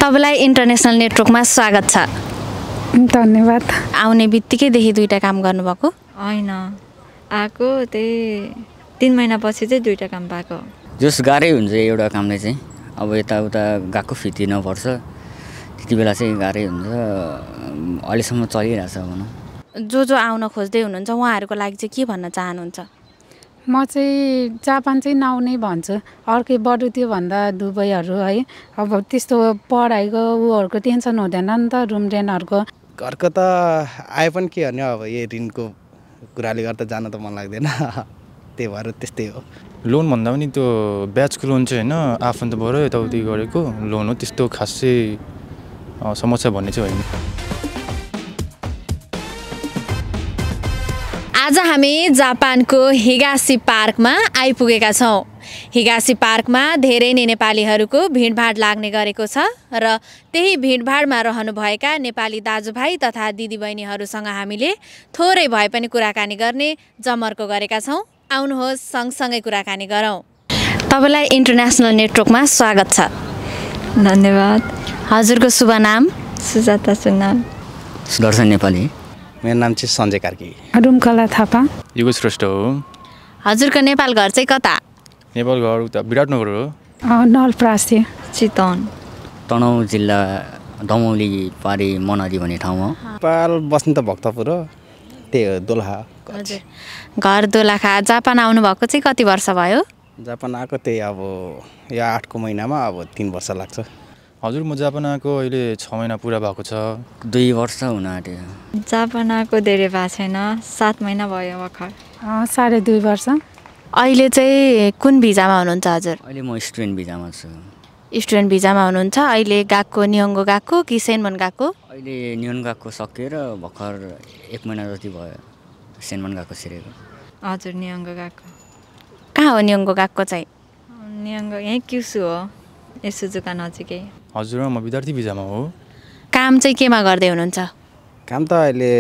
तपाईलाई इन्टरनेशनल नेटवर्कमा स्वागत छ। धन्यवाद। आउने बित्तिकैदेखि दुईटा काम गर्नुभएको? होइन, आएको त्यही 3 महिनापछि चाहिँ दुईटा काम पाएको। जस गाह्रै हुन्छ एउटा कामले चाहिँ, अब यताउता गएको फिटिनुपर्छ, त्यति बेला चाहिँ गाह्रै हुन्छ। अहिलेसम्म चलिरहेछ भनौँ। जो आउन खोज्दै हुनुहुन्छ उहाँहरूको लागि चाहिँ के भन्न चाहनुहुन्छ? म चाहिँ जापान चाहिँ नआउने भन्छु। अर्कै बरु त्योभन्दा दुबईहरू है, अब त्यस्तो पढाइको उहरूको टेन्सन हुँदैन नि त, रुम रेन्टहरूको। घरको त आए पनि के गर्ने, अब यो ऋणको कुराले गर्दा जान त मन लाग्दैन, त्यही भएर त्यस्तै हो। लोन भन्दा पनि त्यो ब्याजको लोन चाहिँ होइन, आफन्तबाट यताउति गरेको लोन हो, त्यस्तो खासै समस्या भन्ने चाहिँ होइन। आज हामी जापानको हिगासी पार्कमा आइपुगेका छौँ। हिगासी पार्कमा धेरै नै नेपालीहरूको भिडभाड लाग्ने गरेको छ र त्यही भिडभाडमा रहनुभएका नेपाली दाजुभाइ तथा दिदीबहिनीहरूसँग हामीले थोरै भए पनि कुराकानी गर्ने जमर्को गरेका छौँ। आउनुहोस् सँगसँगै कुराकानी गरौँ। तपाईलाई इन्टरनेशनल नेटवर्कमा स्वागत छ। धन्यवाद। हजुरको शुभ नाम? सुजाता सुनाम। सुदर्शन नेपाली। मेरो नाम चाहिँ सञ्जय कार्की। रुमकला थापा। युग श्रेष्ठ हो। हजुरको नेपाल घर चाहिँ कता? नेपाल घर उता विराटनगर हो। नलप्रासी। चितवन। तनहुँ जिल्ला दमौली पारी मनहरी भन्ने ठाउँ हो। नेपाल बस्ने त भक्तपुर हो, त्यही हो दोलखा। हजुर, घर दोलखा। जापान आउनुभएको चाहिँ कति वर्ष भयो? जापान आएको त्यही अब यो 8को महिनामा अब 3 वर्ष लाग्छ। हजुर, म जापान आएको अहिले 6 महिना पुरा भएको छ। 2 वर्ष हुन आँट्यो। जापान आएको धेरै भएको छैन, 7 महिना भयो भर्खर। 2.5 वर्ष। अहिले चाहिँ कुन भिजामा हुनुहुन्छ हजुर? अहिले म स्टुडेन्ट भिजामा छु। स्टुडेन्ट भिजामा हुनुहुन्छ। अहिले गएको नियोङ्गो गएको कि सेनमन गएको? अहिले नियोन गएको सकेर भर्खर 1 महिना जति भयो सेनमन गएको छिरेको। हजुर, नियङ्ग गएको। कहाँ हो नियोङ्गो गएको चाहिँ? नियङ्ग यहीँ क्युसु हो, यसुजुका नजिकै। हजुर, म विद्यार्थी भिजामा हो। काम चाहिँ केमा गर्दै हुनुहुन्छ? काम त अहिले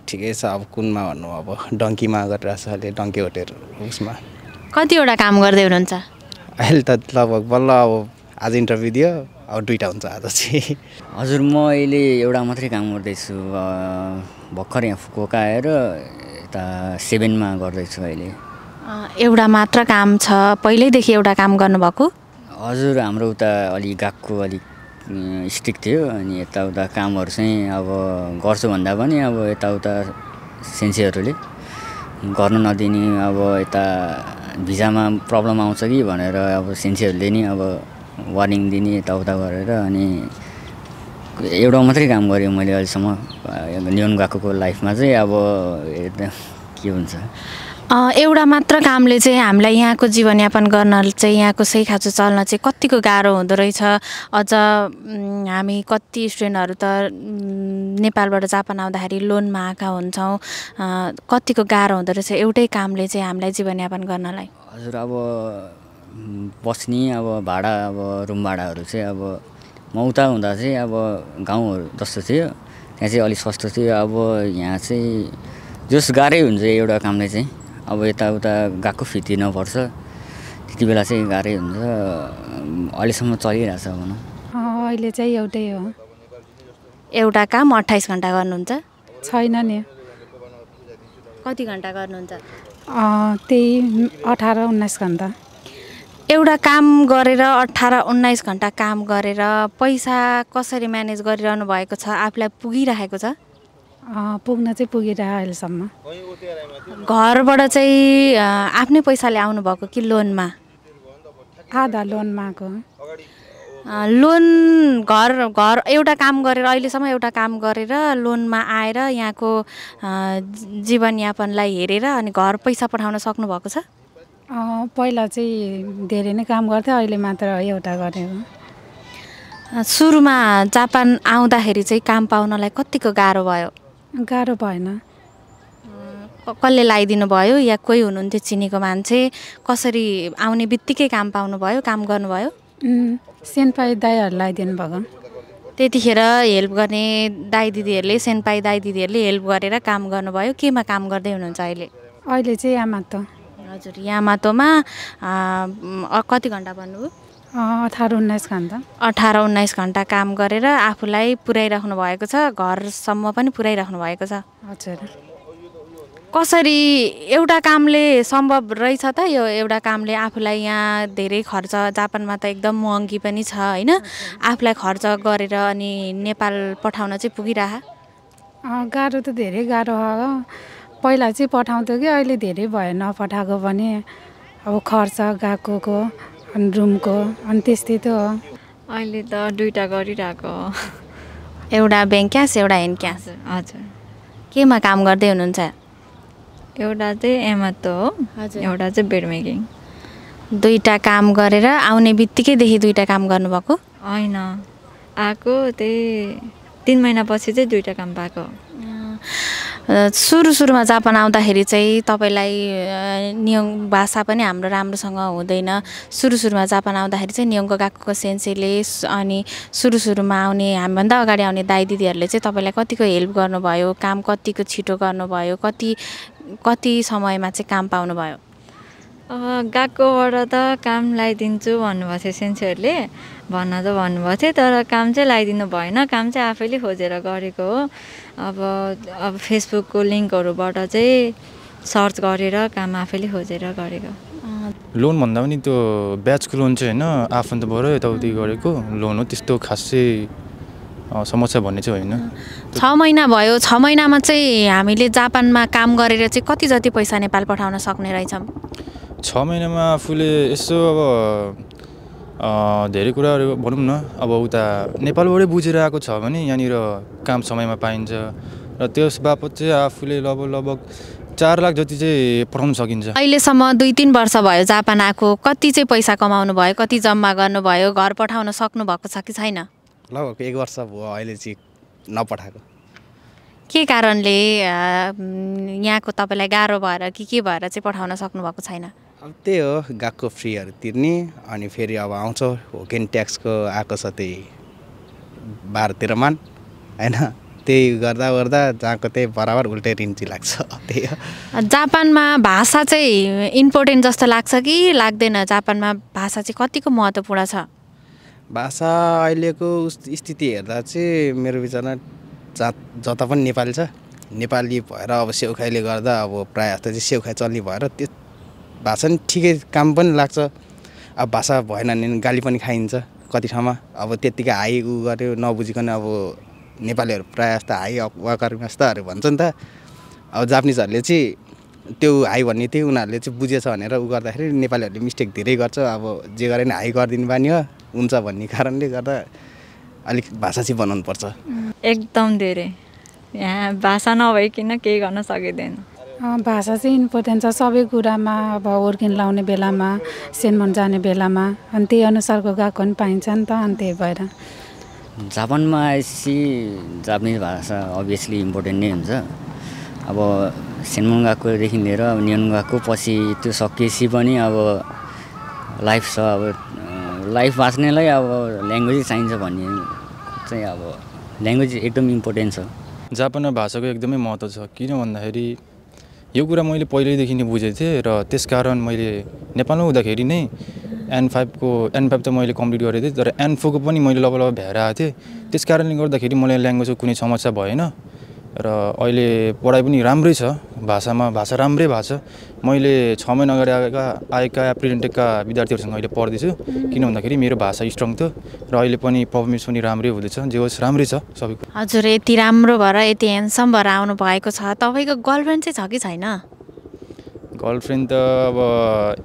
ठिकै छ, अब कुनमा भन्नु, अब डङ्कीमा गरिरहेको छ अहिले, डङ्की होटेल उसमा। कतिवटा काम गर्दै हुनुहुन्छ? अहिले त लगभग बल्ल अब आज इन्टरभ्यू दियो, अब 2टा हुन्छ आज चाहिँ। हजुर, म अहिले एउटा मात्रै काम गर्दैछु। भर्खर यहाँ फुकुओका आएर यता 7मा गर्दैछु अहिले। एउटा मात्र काम छ? पहिल्यैदेखि एउटा काम गर्नुभएको? हजुर, हाम्रो उता अलिक गएको अलिक स्ट्रिक्ट थियो, अनि यताउता कामहरू चाहिँ अब गर्छु भन्दा पनि अब यताउता सेन्सीहरूले गर्न नदिने, अब यता भिजामा प्रब्लम आउँछ कि भनेर अब सेन्सीहरूले नि अब वार्निङ दिने यताउता गरेर, अनि एउटा मात्रै काम गरेँ मैले अहिलेसम्म नियोन गएको लाइफमा चाहिँ। अब के हुन्छ, एउटा मात्र कामले चाहिँ हामीलाई यहाँको जीवनयापन गर्न चाहिँ, यहाँको सही खाँचो चल्न चाहिँ कतिको गाह्रो हुँदो रहेछ। अझ हामी कति स्टुडेन्टहरू त नेपालबाट जापान आउँदाखेरि लोनमा आएका हुन्छौँ। कतिको गाह्रो हुँदो रहेछ एउटै कामले चाहिँ हामीलाई जीवनयापन गर्नलाई? हजुर, अब बस्ने अब भाडा, अब रुम भाडाहरू चाहिँ अब म उता हुँदा चाहिँ अब गाउँहरू जस्तो थियो, त्यहाँ चाहिँ अलिक सस्तो थियो। अब यहाँ चाहिँ जस गाह्रै हुन्छ एउटा कामले चाहिँ, अब यताउता गएको फिटिनुपर्छ, त्यति बेला चाहिँ गाह्रै हुन्छ। अहिलेसम्म चलिरहेछ भनौँ। अहिले चाहिँ एउटै हो। एउटा काम 28 घन्टा गर्नुहुन्छ? छैन नि। कति घन्टा गर्नुहुन्छ? त्यही 18-19 घन्टा। एउटा काम गरेर 18-19 घन्टा काम गरेर पैसा कसरी म्यानेज गरिरहनु भएको छ? आफूलाई पुगिरहेको छ? पुग्न चाहिँ पुगिरह्यो अहिलेसम्म। घरबाट चाहिँ आफ्नै पैसाले आउनुभएको कि लोनमा? आधा लोनमा आएको। लोन घर एउटा काम गरेर, अहिलेसम्म एउटा काम गरेर लोनमा आएर यहाँको जीवनयापनलाई हेरेर अनि घर पैसा पठाउन सक्नुभएको छ? पहिला चाहिँ धेरै नै काम गर्थेँ, अहिले मात्र एउटा गरेको। सुरुमा जापान आउँदाखेरि चाहिँ काम पाउनलाई कतिको गाह्रो भयो? गाह्रो भएन। कसले लगाइदिनु भयो या कोही हुनुहुन्थ्यो चिनेको मान्छे? कसरी आउने बित्तिकै काम पाउनुभयो, काम गर्नुभयो? सेनपाई दाईहरू लगाइदिनु भएको। त्यतिखेर हेल्प गर्ने दाई दिदीहरूले, सेनपाई दाई दिदीहरूले हेल्प गरेर काम गर्नुभयो। केमा काम गर्दै हुनुहुन्छ अहिले? अहिले चाहिँ यामातो। हजुर, यामातोमा कति घन्टा भन्नुभयो? 18-19 घन्टा 18-19 घन्टा काम गरेर आफूलाई पुर्याइराख्नु भएको छ, घरसम्म पनि पुर्याइराख्नु भएको छ। हजुर। कसरी एउटा कामले सम्भव रहेछ त? यो एउटा कामले आफूलाई यहाँ धेरै खर्च, जापानमा त एकदम महँगी पनि छ होइन, आफूलाई खर्च गरेर अनि नेपाल पठाउन चाहिँ पुगिरह? गाह्रो त धेरै गाह्रो हो। पहिला चाहिँ पठाउँथ्यो कि अहिले धेरै भयो नपठाएको पनि। अब खर्च गएकोको अनि रुमको अनि त्यस्तै त हो। अहिले त दुईटा गरिरहेको हो। एउटा ब्याङ्क क्यास, एउटा ह्यान्ड क्यास। हजुर। केमा काम गर्दै हुनुहुन्छ? एउटा चाहिँ एमातो हो, एउटा चाहिँ बेड मेकिङ। दुईटा काम गरेर आउने बित्तिकैदेखि दुईटा काम गर्नुभएको? होइन, आएको त्यही 3 महिनापछि चाहिँ दुईटा काम पाएको। सुरुमा जापान आउँदाखेरि चाहिँ तपाईँलाई नियोङ भाषा पनि हाम्रो राम्रोसँग हुँदैन। सुरुमा जापान आउँदाखेरि चाहिँ नियोङको गएको सेन्सेले अनि सुरुमा आउने, हामीभन्दा अगाडि आउने दाइ दिदीहरूले चाहिँ तपाईँलाई कतिको हेल्प गर्नुभयो, काम कतिको छिटो गर्नुभयो, कति समयमा चाहिँ काम पाउनुभयो? गएकोबाट त काम लगाइदिन्छु भन्नुभएको थियो सेन्सेहरूले, भन्न त भन्नुभएको थियो, तर काम चाहिँ लगाइदिनु भएन। काम चाहिँ आफैले खोजेर गरेको हो। अब फेसबुकको लिङ्कहरूबाट चाहिँ सर्च गरेर काम आफैले खोजेर गरेको। लोन भन्दा पनि त्यो ब्याचको लोन चाहिँ होइन, आफन्तबाट यताउति गरेको लोन हो। त्यस्तो खासै समस्या भन्ने चाहिँ होइन। 6 महिना भयो। 6 महिनामा चाहिँ हामीले जापानमा काम गरेर चाहिँ कति जति पैसा नेपाल पठाउन सक्ने रहेछौँ? 6 महिनामा आफूले यसो अब धेरै कुराहरू भनौँ न, अब उता नेपालबाटै बुझेर आएको छ भने यहाँनिर काम समयमा पाइन्छ र त्यस बापत चाहिँ आफूले लगभग 4 लाख जति चाहिँ पठाउन सकिन्छ। अहिलेसम्म 2-3 वर्ष भयो जापान आएको, कति चाहिँ पैसा कमाउनु भयो, कति जम्मा गर्नुभयो, घर पठाउन सक्नु भएको छ कि छैन? लगभग 1 वर्ष भयो अहिले चाहिँ नपठाएको। के कारणले यहाँको तपाईँलाई गाह्रो भएर कि के भएर चाहिँ पठाउन सक्नु भएको छैन? अब त्यही हो, गएको फ्रीहरू तिर्ने अनि फेरि अब आउँछ होकेन ट्याक्सको आएको छ त्यही 12-13 मान होइन, त्यही गर्दा जहाँको त्यही बराबर उल्टै ऋण चाहिँ लाग्छ। त्यही हो। जापानमा भाषा चाहिँ इम्पोर्टेन्ट जस्तो लाग्छ कि लाग्दैन? जापानमा भाषा चाहिँ कतिको महत्त्वपूर्ण छ? भाषा अहिलेको स्थिति हेर्दा चाहिँ मेरो विचारमा जता पनि नेपाली छ, नेपाली भएर अब सेउखाइले गर्दा अब प्रायः जस्तो चाहिँ सेउखाइ चल्ने भएर त्यो भाषा नि ठिकै काम पनि लाग्छ। अब भाषा भएन भने गाली पनि खाइन्छ कति ठाउँमा। अब त्यत्तिकै हाई गर्यो नबुझिकन अब नेपालीहरू प्रायः जस्तो हाई वाकरमा यस्ताहरू भन्छ नि त। अब जापानिजहरूले चाहिँ त्यो हाई भन्ने थियो, उनीहरूले चाहिँ बुझेछ भनेर गर्दाखेरि नेपालीहरूले मिस्टेक धेरै गर्छ। अब जे गरे नि हाई गरिदिनु बानी हुन्छ भन्ने कारणले गर्दा अलिक भाषा चाहिँ बनाउनु पर्छ। एकदम धेरै, यहाँ भाषा नभइकन केही गर्न सकिँदैन। भाषा चाहिँ इम्पोर्टेन्ट छ सबै कुरामा। अब वर्किङ लाउने बेलामा, सेनमन जाने बेलामा अनि त्यही अनुसारको गएको पनि पाइन्छ नि त। अनि त्यही भएर जापानमा आएपछि जापानिज भाषा अभियसली इम्पोर्टेन्ट नै हुन्छ। अब सेनमन गएकोदेखि लिएर अब नियोङ गएको पछि त्यो सकिएपछि पनि अब लाइफ छ। अब लाइफ बाँच्नेलाई अब ल्याङ्ग्वेज चाहिन्छ भन्ने चाहिँ अब ल्याङ्ग्वेज एकदम इम्पोर्टेन्ट छ। जापानमा भाषाको एकदमै महत्त्व छ। किन भन्दाखेरि यो कुरा मैले पहिल्यैदेखि नै बुझेको थिएँ र त्यसकारण मैले नेपालमा हुँदाखेरि नै N5 त मैले कम्प्लिट गरेको थिएँ, तर N4 को पनि मैले लगभग भ्याएर आएको थिएँ। त्यस कारणले गर्दाखेरि मलाई ल्याङ्ग्वेजको कुनै समस्या भएन र अहिले पढाइ पनि राम्रै छ। भाषा राम्रै भएको छ। मैले 6 महिना अगाडि आएका प्रिन्टेकका विद्यार्थीहरूसँग अहिले पढ्दैछु। किन भन्दाखेरि मेरो भाषा स्ट्रङ थियो र अहिले पनि पर्फर्मेन्स पनि राम्रै हुँदैछ। जे होस् राम्रै छ सबै। हजुर यति राम्रो भएर यति ह्यान्डसम भएर आउनु भएको छ, तपाईँको गर्लफ्रेन्ड चाहिँ छ कि छैन? गर्लफ्रेन्ड त अब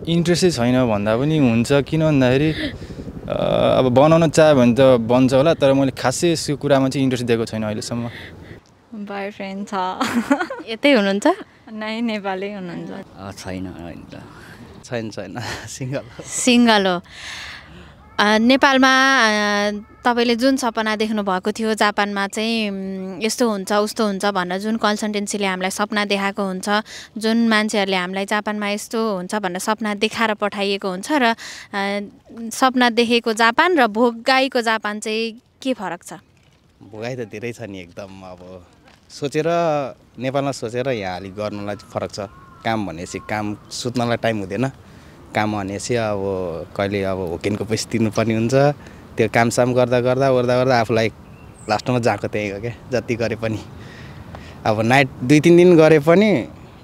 इन्ट्रेस्टै छैन भन्दा पनि हुन्छ। किन भन्दाखेरि अब बनाउन चाह्यो भने त बन्छ होला, तर मैले खासै यसको कुरामा चाहिँ इन्ट्रेस्ट दिएको छैन अहिलेसम्म। बयफ्रेन्ड छ। यतै हुनुहुन्छ? नै नेपाली हुनुहुन्छ। छैन सिङ्गल हो। नेपालमा तपाईँले जुन सपना देख्नु भएको थियो जापानमा चाहिँ यस्तो हुन्छ उस्तो हुन्छ भनेर, जुन कन्सल्टेन्सीले हामीलाई सपना देखाएको हुन्छ, जुन मान्छेहरूले हामीलाई जापानमा यस्तो हुन्छ भनेर सपना देखाएर पठाइएको हुन्छ र सपना देखेको जापान र भोगाईको जापान चाहिँ के फरक छ? भोगाई त धेरै छ नि एकदम। अब सोचेर नेपालमा सोचेर यहाँ अलिक गर्नुलाई फरक छ। काम भनेपछि काम सुत्नलाई टाइम हुँदैन, काम भनेपछि अब कहिले अब होकेनको पैसा तिर्नुपर्ने हुन्छ त्यो कामसाम गर्दा गर्दा आफूलाई लास्टमा जाएको त्यही हो क्या जति गरे पनि अब नाइट 2-3 दिन गरे पनि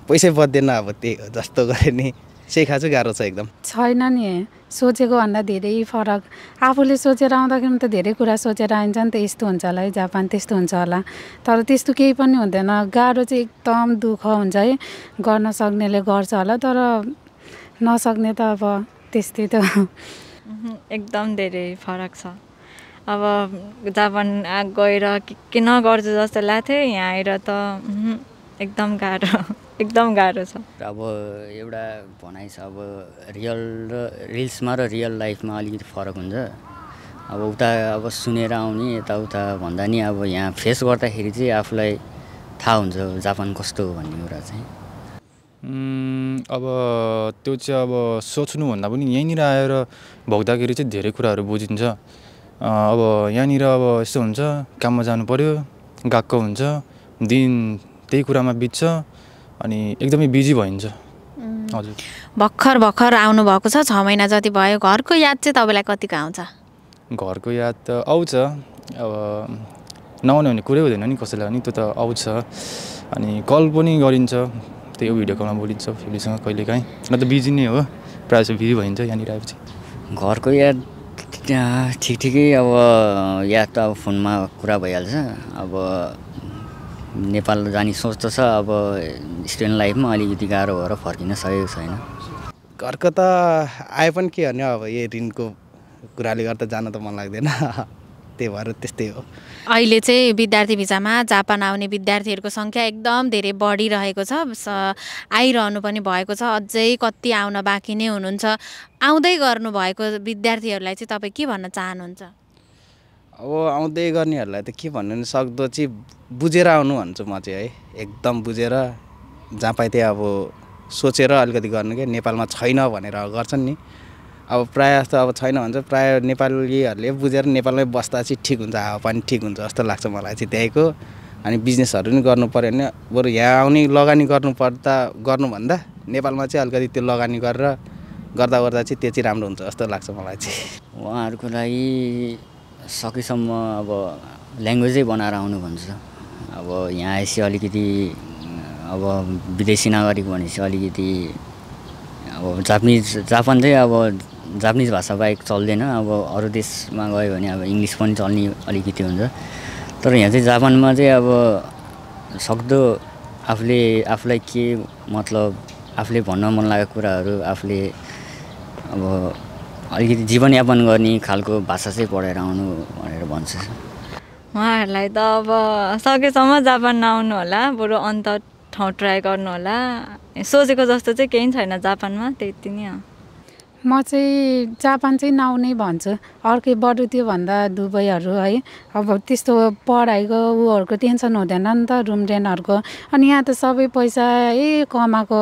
पैसै बच्दैन अब त्यही हो जस्तो गरे नि सिखा चाहिँ गाह्रो छ एकदम छैन नि सोचेको भन्दा धेरै फरक आफूले सोचेर आउँदाखेरि त धेरै कुरा सोचेर आइन्छ नि त यस्तो हुन्छ होला है जापान त्यस्तो हुन्छ होला तर त्यस्तो केही पनि हुँदैन गाह्रो चाहिँ एकदम दुःख हुन्छ है गर्न सक्नेले गर्छ होला तर नसक्ने त अब त्यस्तै त एकदम धेरै फरक छ अब जापान गएर के नगर्छु जस्तो लाग्थ्यो यहाँ आएर त एकदम गाह्रो छ अब एउटा भनाइ छ अब रियल र रिल्समा र रियल लाइफमा अलिकति फरक हुन्छ अब उता अब सुनेर आउने यताउता भन्दा नि अब यहाँ फेस गर्दाखेरि चाहिँ आफूलाई थाहा हुन्छ जापान कस्तो हो भन्ने कुरा चाहिँ अब त्यो चाहिँ अब सोच्नुभन्दा पनि यहीँनिर आएर भोग्दाखेरि चाहिँ धेरै कुराहरू बुझिन्छ अब यहाँनिर अब यस्तो हुन्छ काममा जानु पर्यो गएको हुन्छ दिन त्यही कुरामा बित्छ अनि एकदमै बिजी भइन्छ हजुर भर्खर आउनुभएको छ 6 महिना जति भयो घरको याद चाहिँ तपाईँलाई कतिको आउँछ घरको याद त आउँछ अब नआउने भने कुरै हुँदैन नि कसैलाई पनि त्यो त आउँछ अनि कल पनि गरिन्छ त्यही भिडियो कलमा बोलिन्छ फ्यामिलीसँग कहिलेकाहीँ न त बिजी नै हो प्रायः जस्तो बिजी भइन्छ यहाँनिर आएपछि घरको याद ठिकै अब याद त अब फोनमा कुरा भइहाल्छ अब नेपाल जाने सोच त छ अब स्टुडेन्ट लाइफमा अलिकति गाह्रो भएर फर्किन सकेको छैन घरको त आए पनि के भन्यो अब यही ऋणको कुराले गर्दा जान त मन लाग्दैन त्यही भएर त्यस्तै हो अहिले चाहिँ विद्यार्थी भिसामा जापान आउने विद्यार्थीहरूको सङ्ख्या एकदम धेरै बढिरहेको छ आइरहनु पनि भएको छ अझै कति आउन बाँकी नै हुनुहुन्छ आउँदै गर्नुभएको विद्यार्थीहरूलाई चाहिँ तपाईँ के भन्न चाहनुहुन्छ अब आउँदै गर्नेहरूलाई त के भन्नु नि सक्दो चाहिँ बुझेर आउनु भन्छु म चाहिँ है एकदम बुझेर जहाँ पाए त्यही अब सोचेर अलिकति गर्नु क्या नेपालमा छैन भनेर गर्छन् नि अब प्रायः जस्तो अब छैन भन्छ प्रायः नेपालीहरूले बुझेर नेपालमै बस्दा चाहिँ ठिक हुन्छ हावापानी ठिक हुन्छ जस्तो लाग्छ मलाई चाहिँ त्यहीको अनि बिजनेसहरू पनि गर्नु पऱ्यो भने बरु यहाँ आउने लगानी गर्नुभन्दा नेपालमा चाहिँ अलिकति त्यो लगानी गरेर गर्दा चाहिँ त्यो चाहिँ राम्रो हुन्छ जस्तो लाग्छ मलाई चाहिँ उहाँहरूको लागि सकेसम्म अब ल्याङ्ग्वेजै बनाएर आउनु भन्छ अब यहाँ आएपछि अलिकति अब विदेशी नागरिक भनेपछि अलिकति अब जापान चाहिँ अब जापानिज भाषा बाहेक चल्दैन अब अरू देशमा गयो भने अब इङ्ग्लिस पनि चल्ने अलिकति हुन्छ तर यहाँ चाहिँ जापानमा चाहिँ अब सक्दो आफूलाई के मतलब आफूले भन्न मन लागेको कुराहरू आफूले अब अलिकति जीवनयापन गर्ने खालको भाषा चाहिँ पढेर आउनु भनेर भन्छु उहाँहरूलाई त अब सकेसम्म जापान नआउनु होला बरु अन्त ठाउँ ट्राई गर्नु होला सोचेको जस्तो चाहिँ केही छैन जापानमा त्यति नै हो म चाहिँ जापान चाहिँ नआउने भन्छु अर्कै बरु त्योभन्दा दुबईहरू है अब त्यस्तो पढाइको उहरूको टेन्सन हुँदैन नि त रुम रेन्टहरूको अनि यहाँ त सबै पैसा कमाएको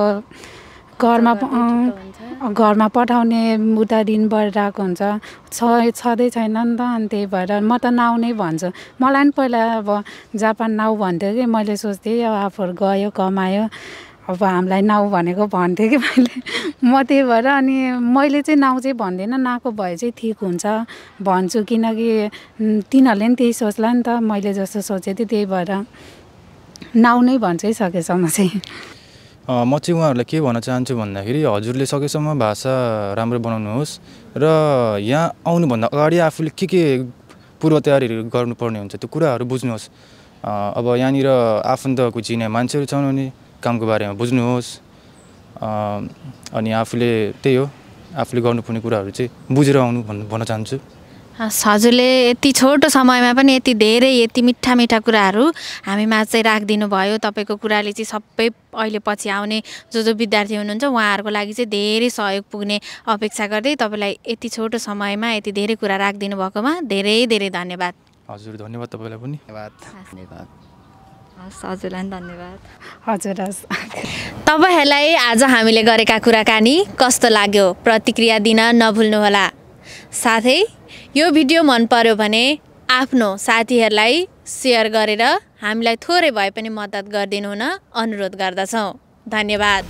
घरमा पठाउने उता ऋण बढिरहेको हुन्छ छँदै छैन नि त अनि त्यही भएर म त नआउने भन्छु मलाई पनि पहिला अब जापान नआऊ भन्थ्यो कि मैले सोच्थेँ अब आफूहरू गयो कमायो अब हामीलाई नआऊ भनेको भन्थ्यो कि मैले म त्यही भएर अनि मैले चाहिँ नआऊ चाहिँ भन्दिनँ नआएको भए चाहिँ ठिक हुन्छ भन्छु किनकि तिनीहरूले पनि त्यही सोच्ला नि त मैले जस्तो सोचेको थिएँ त्यही भएर नआउनै भन्छु है सकेसम्म चाहिँ म चाहिँ उहाँहरूलाई के भन्न चाहन्छु भन्दाखेरि हजुरले सकेसम्म भाषा राम्रो बनाउनुहोस् र यहाँ आउनुभन्दा अगाडि आफूले के पूर्व तयारीहरू गर्नुपर्ने हुन्छ त्यो कुराहरू बुझ्नुहोस् अब यहाँनिर आफन्तको चिने मान्छेहरू छन् भने कामको बारेमा बुझ्नुहोस् अनि आफूले त्यही हो आफूले गर्नुपर्ने कुराहरू चाहिँ बुझेर आउनु भन्न चाहन्छु हजुरले यति छोटो समयमा पनि यति मिठा कुराहरू हामीमा चाहिँ राखिदिनु भयो तपाईँको कुराले चाहिँ सबै अहिले पछि आउने जो विद्यार्थी हुनुहुन्छ उहाँहरूको लागि चाहिँ धेरै सहयोग पुग्ने अपेक्षा गर्दै तपाईँलाई यति छोटो समयमा यति धेरै कुरा राखिदिनु भएकोमा धेरै धन्यवाद हजुर धन्यवाद तपाईँलाई पनि धन्यवाद हजुरलाई पनि धन्यवाद हजुर तपाईँहरूलाई आज हामीले गरेका कुराकानी कस्तो लाग्यो प्रतिक्रिया दिन नभुल्नुहोला साथै यो भिडियो मन पर्यो भने आफ्नो साथीहरूलाई सेयर गरेर हामीलाई थोरै भए पनि मद्दत गरिदिनु हुन अनुरोध गर्दछौँ धन्यवाद